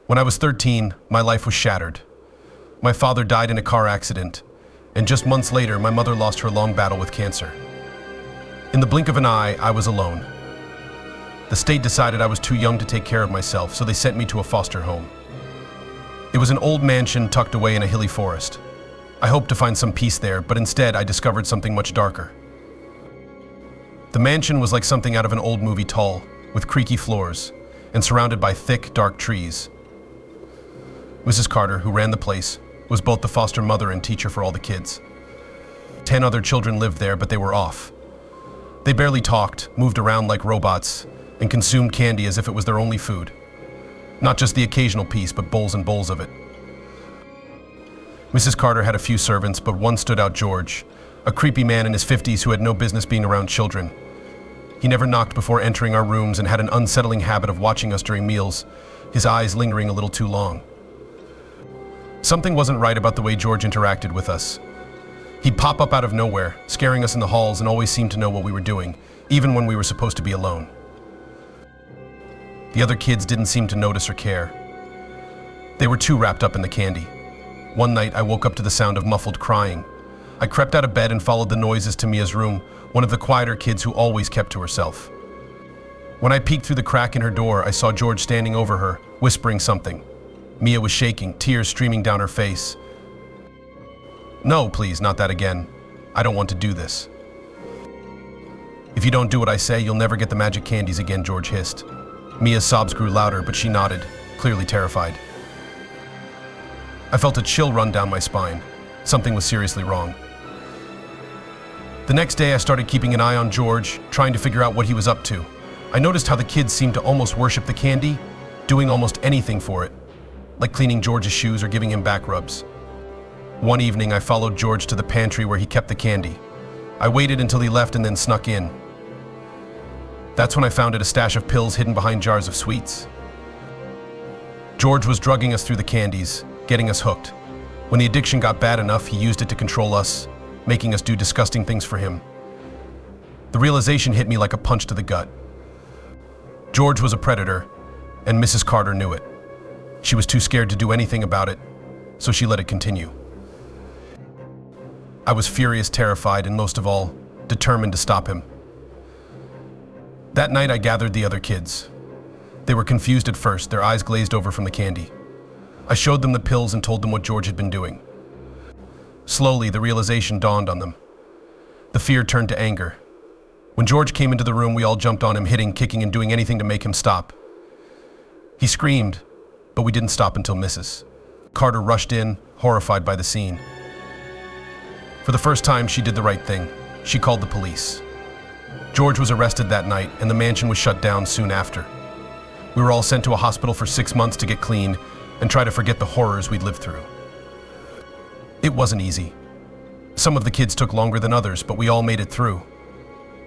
When I was 13, my life was shattered. My father died in a car accident, and just months later, my mother lost her long battle with cancer. In the blink of an eye, I was alone. The state decided I was too young to take care of myself, so they sent me to a foster home. It was an old mansion tucked away in a hilly forest. I hoped to find some peace there, but instead I discovered something much darker. The mansion was like something out of an old movie, tall, with creaky floors, and surrounded by thick, dark trees. Mrs. Carter, who ran the place, was both the foster mother and teacher for all the kids. 10 other children lived there, but they were off. They barely talked, moved around like robots, and consumed candy as if it was their only food. Not just the occasional piece, but bowls and bowls of it. Mrs. Carter had a few servants, but one stood out: George, a creepy man in his 50s who had no business being around children. He never knocked before entering our rooms and had an unsettling habit of watching us during meals, his eyes lingering a little too long. Something wasn't right about the way George interacted with us. He'd pop up out of nowhere, scaring us in the halls, and always seemed to know what we were doing, even when we were supposed to be alone. The other kids didn't seem to notice or care. They were too wrapped up in the candy. One night, I woke up to the sound of muffled crying. I crept out of bed and followed the noises to Mia's room, one of the quieter kids who always kept to herself. When I peeked through the crack in her door, I saw George standing over her, whispering something. Mia was shaking, tears streaming down her face. "No, please, not that again. I don't want to do this." "If you don't do what I say, you'll never get the magic candies again," George hissed. Mia's sobs grew louder, but she nodded, clearly terrified. I felt a chill run down my spine. Something was seriously wrong. The next day, I started keeping an eye on George, trying to figure out what he was up to. I noticed how the kids seemed to almost worship the candy, doing almost anything for it, like cleaning George's shoes or giving him back rubs. One evening, I followed George to the pantry where he kept the candy. I waited until he left and then snuck in. That's when I found a stash of pills hidden behind jars of sweets. George was drugging us through the candies, getting us hooked. When the addiction got bad enough, he used it to control us, making us do disgusting things for him. The realization hit me like a punch to the gut. George was a predator, and Mrs. Carter knew it. She was too scared to do anything about it, so she let it continue. I was furious, terrified, and most of all, determined to stop him. That night, I gathered the other kids. They were confused at first, their eyes glazed over from the candy. I showed them the pills and told them what George had been doing. Slowly, the realization dawned on them. The fear turned to anger. When George came into the room, we all jumped on him, hitting, kicking, and doing anything to make him stop. He screamed, but we didn't stop until Mrs. Carter rushed in, horrified by the scene. For the first time, she did the right thing. She called the police. George was arrested that night, and the mansion was shut down soon after. We were all sent to a hospital for 6 months to get clean and try to forget the horrors we'd lived through. It wasn't easy. Some of the kids took longer than others, but we all made it through.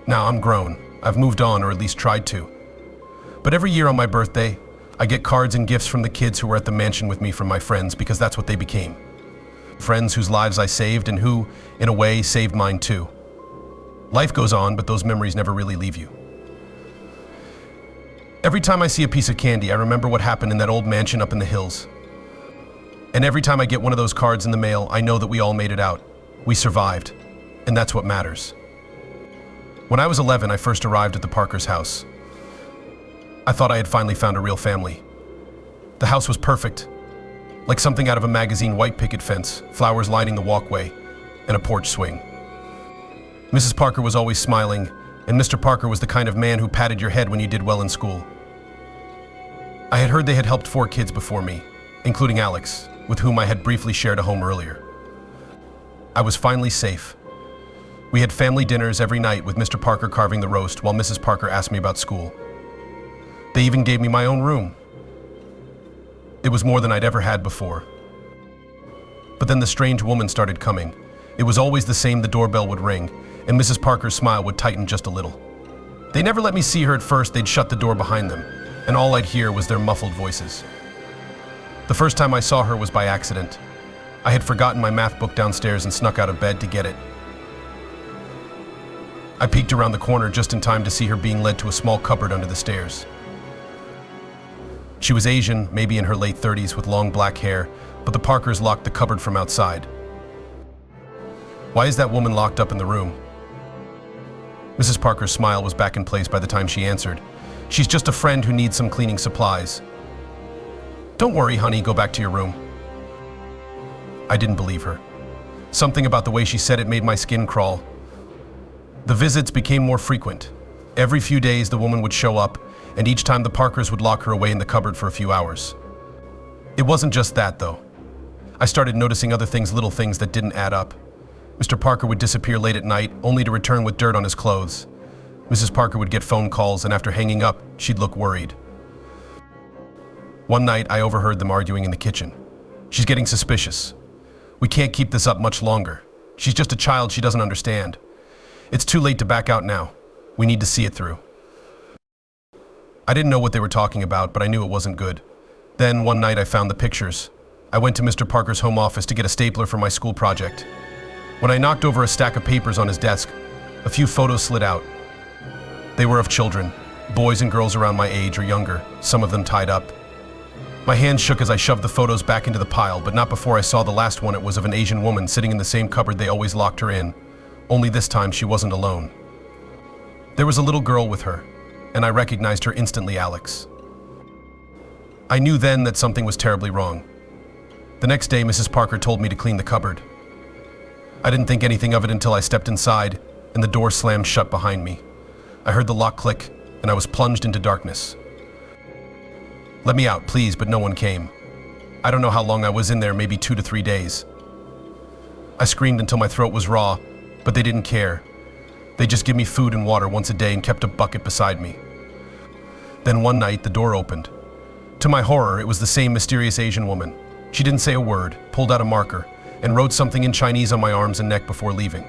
Now I'm grown. I've moved on, or at least tried to. But every year on my birthday, I get cards and gifts from the kids who were at the mansion with me from my friends, because that's what they became. Friends whose lives I saved and who, in a way, saved mine too. Life goes on, but those memories never really leave you. Every time I see a piece of candy, I remember what happened in that old mansion up in the hills. And every time I get one of those cards in the mail, I know that we all made it out. We survived, and that's what matters. When I was 11, I first arrived at the Parkers' house. I thought I had finally found a real family. The house was perfect, like something out of a magazine: white picket fence, flowers lining the walkway, and a porch swing. Mrs. Parker was always smiling, and Mr. Parker was the kind of man who patted your head when you did well in school. I had heard they had helped 4 kids before me, including Alex, with whom I had briefly shared a home earlier. I was finally safe. We had family dinners every night with Mr. Parker carving the roast while Mrs. Parker asked me about school. They even gave me my own room. It was more than I'd ever had before. But then the strange woman started coming. It was always the same: the doorbell would ring, and Mrs. Parker's smile would tighten just a little. They never let me see her at first. They'd shut the door behind them, and all I'd hear was their muffled voices. The first time I saw her was by accident. I had forgotten my math book downstairs and snuck out of bed to get it. I peeked around the corner just in time to see her being led to a small cupboard under the stairs. She was Asian, maybe in her late 30s with long black hair, but the Parkers locked the cupboard from outside. Why is that woman locked up in the room? Mrs. Parker's smile was back in place by the time she answered. She's just a friend who needs some cleaning supplies. Don't worry, honey, go back to your room. I didn't believe her. Something about the way she said it made my skin crawl. The visits became more frequent. Every few days the woman would show up, and each time the Parkers would lock her away in the cupboard for a few hours. It wasn't just that, though. I started noticing other things, little things that didn't add up. Mr. Parker would disappear late at night, only to return with dirt on his clothes. Mrs. Parker would get phone calls, and after hanging up, she'd look worried. One night, I overheard them arguing in the kitchen. She's getting suspicious. We can't keep this up much longer. She's just a child, she doesn't understand. It's too late to back out now. We need to see it through. I didn't know what they were talking about, but I knew it wasn't good. Then, one night, I found the pictures. I went to Mr. Parker's home office to get a stapler for my school project. When I knocked over a stack of papers on his desk, a few photos slid out. They were of children, boys and girls around my age or younger, some of them tied up. My hands shook as I shoved the photos back into the pile, but not before I saw the last one. It was of an Asian woman sitting in the same cupboard they always locked her in. Only this time she wasn't alone. There was a little girl with her, and I recognized her instantly, Alex. I knew then that something was terribly wrong. The next day, Mrs. Parker told me to clean the cupboard. I didn't think anything of it until I stepped inside, and the door slammed shut behind me. I heard the lock click, and I was plunged into darkness. Let me out, please, but no one came. I don't know how long I was in there, maybe 2 to 3 days. I screamed until my throat was raw, but they didn't care. They just give me food and water once a day and kept a bucket beside me. Then one night, the door opened. To my horror, it was the same mysterious Asian woman. She didn't say a word, pulled out a marker, and wrote something in Chinese on my arms and neck before leaving.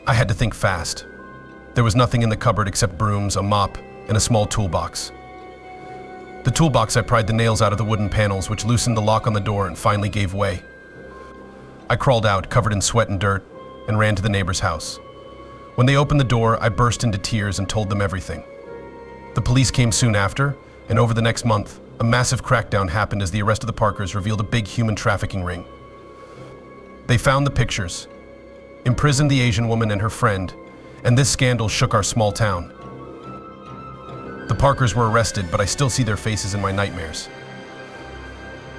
I had to think fast. There was nothing in the cupboard except brooms, a mop, and a small toolbox. The toolbox, I pried the nails out of the wooden panels, which loosened the lock on the door and finally gave way. I crawled out, covered in sweat and dirt, and ran to the neighbor's house. When they opened the door, I burst into tears and told them everything. The police came soon after, and over the next month, a massive crackdown happened as the arrest of the Parkers revealed a big human trafficking ring. They found the pictures, imprisoned the Asian woman and her friend, and this scandal shook our small town. The Parkers were arrested, but I still see their faces in my nightmares.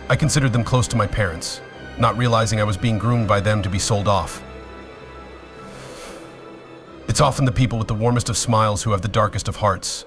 I considered them close to my parents, not realizing I was being groomed by them to be sold off. It's often the people with the warmest of smiles who have the darkest of hearts.